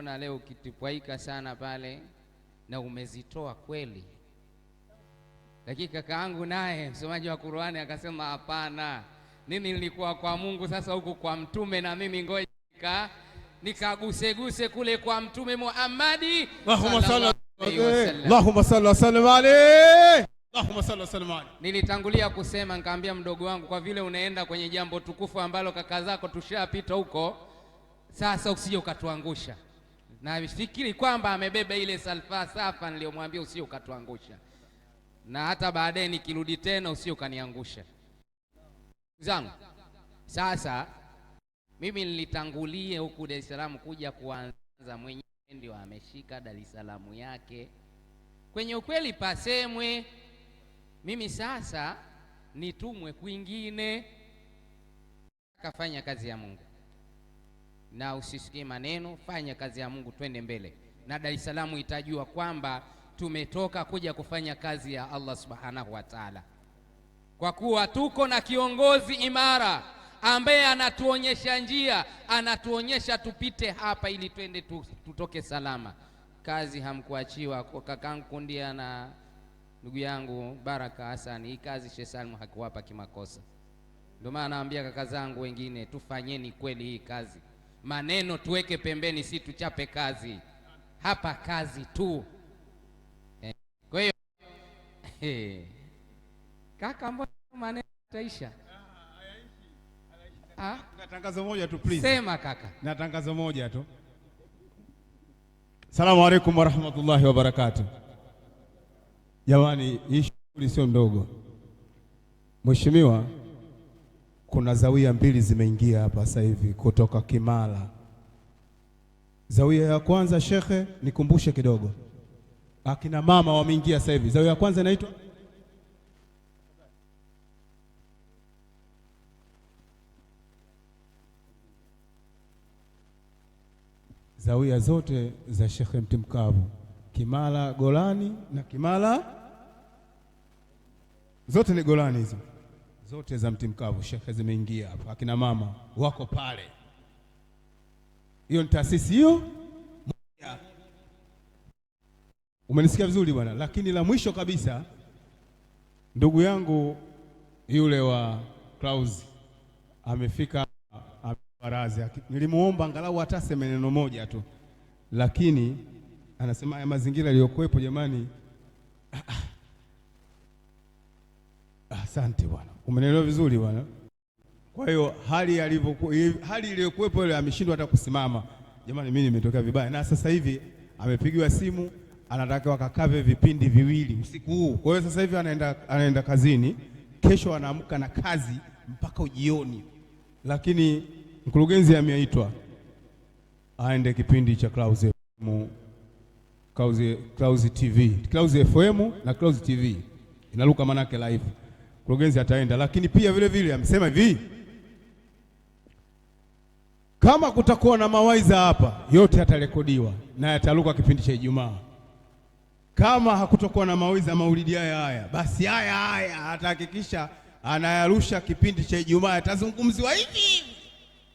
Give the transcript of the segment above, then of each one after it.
nimeona leo ukitipwaika sana pale na umezitoa kweli. Lakini kakaangu naye msomaji wa Qur'ani akasema hapana, mimi nilikuwa kwa Mungu, sasa huku kwa mtume, na mimi ngoja nikaguseguse kule kwa mtume Muhammadi. Allahumma salli wa sallim alayhi. Allahumma salli wa sallim alayhi. Nilitangulia kusema nikamwambia mdogo wangu, kwa vile unaenda kwenye jambo tukufu ambalo kaka zako tushapita huko, sasa usije ukatuangusha. Na fikiri kwamba amebeba ile falsafa niliyomwambia usije ukatuangusha, na hata baadaye nikirudi tena usije ukaniangusha. Zangu sasa mimi nilitangulie huku Dar es Salaam kuja kuanza, mwenyewe ndio ameshika Dar es Salaam yake. Kwenye ukweli pasemwe, mimi sasa nitumwe kwingine, kafanya kazi ya Mungu. Na usisikie maneno, fanya kazi ya Mungu, twende mbele, na Dar es Salaam itajua kwamba tumetoka kuja kufanya kazi ya Allah Subhanahu wa Ta'ala, kwa kuwa tuko na kiongozi imara ambaye anatuonyesha njia, anatuonyesha tupite hapa ili twende tutoke salama. Kazi hamkuachiwa kwa kakangu Kundia na ndugu yangu Baraka Hassan, hii kazi Sheikh Salim hakuwapa kimakosa. Ndio maana naambia kaka zangu wengine, tufanyeni kweli hii kazi. Maneno tuweke pembeni, si tuchape kazi hapa, kazi tu. Kwa hiyo kaka, mbona maneno taisha? Na tangazo moja tu please. Sema kaka. Na tangazo moja tu. Asalamu alaykum wa rahmatullahi wa barakatuh. Jamani, hii shughuli sio ndogo. Mheshimiwa, kuna zawia mbili zimeingia hapa sasa hivi kutoka Kimara. Zawia ya kwanza, shekhe, nikumbushe kidogo. Akina mama wameingia sasa hivi. Zawia ya kwanza inaitwa zawia zote za Sheikh Mtimkavu, Kimara Golani na Kimara, zote ni Golani hizo, zote za Mtimkavu shekhe zimeingia hapa. Akina mama wako pale, hiyo ni taasisi hiyo moja. Umenisikia vizuri bwana? Lakini la mwisho kabisa, ndugu yangu yule wa Klaus amefika baraza. Nilimuomba angalau hata sema neno moja tu, lakini anasema haya mazingira yaliyokuwepo jamani. Asante bwana, umenielewa vizuri bwana. Kwa hiyo hali iliyokuwepo ile ameshindwa hata kusimama. Jamani, mimi nimetokea vibaya, na sasa hivi amepigiwa simu, anataka wakakave vipindi viwili usiku huu. Kwa hiyo sasa hivi anaenda kazini, kesho anaamka na kazi mpaka jioni, lakini mkurugenzi ameitwa aende kipindi cha Clouds TV, Clouds FM na Clouds TV inaruka manake live. Mkurugenzi ataenda, lakini pia vile vile amesema hivi, kama kutakuwa na mawaidha hapa yote yatarekodiwa na yataruka kipindi cha Ijumaa. Kama hakutakuwa na mawaidha maulidi haya, basi haya atahakikisha anayarusha kipindi cha Ijumaa, yatazungumziwa hivi.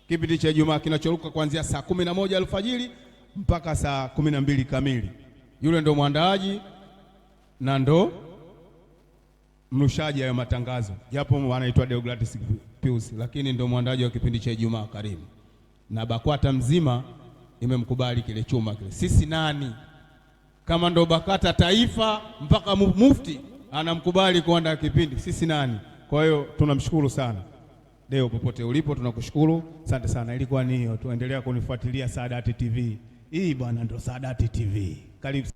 Kipindi cha Ijumaa kinachoruka kuanzia saa 11 alfajiri mpaka saa 12 kamili. Yule ndo mwandaaji na ndo mrushaji wa matangazo, japo anaitwa Deogratis Pius, lakini ndo mwandaaji wa kipindi cha Ijumaa. Karibu. Na BAKWATA mzima imemkubali kile chuma kile. Sisi nani kama ndo BAKWATA taifa mpaka mufti anamkubali kuandaa kipindi, sisi nani? Kwa hiyo tunamshukuru sana Deo, popote ulipo tunakushukuru. Asante sana. Ilikuwa ni hiyo, tuendelea kunifuatilia Saadati TV. Hii bwana ndo Saadati TV. Karibu.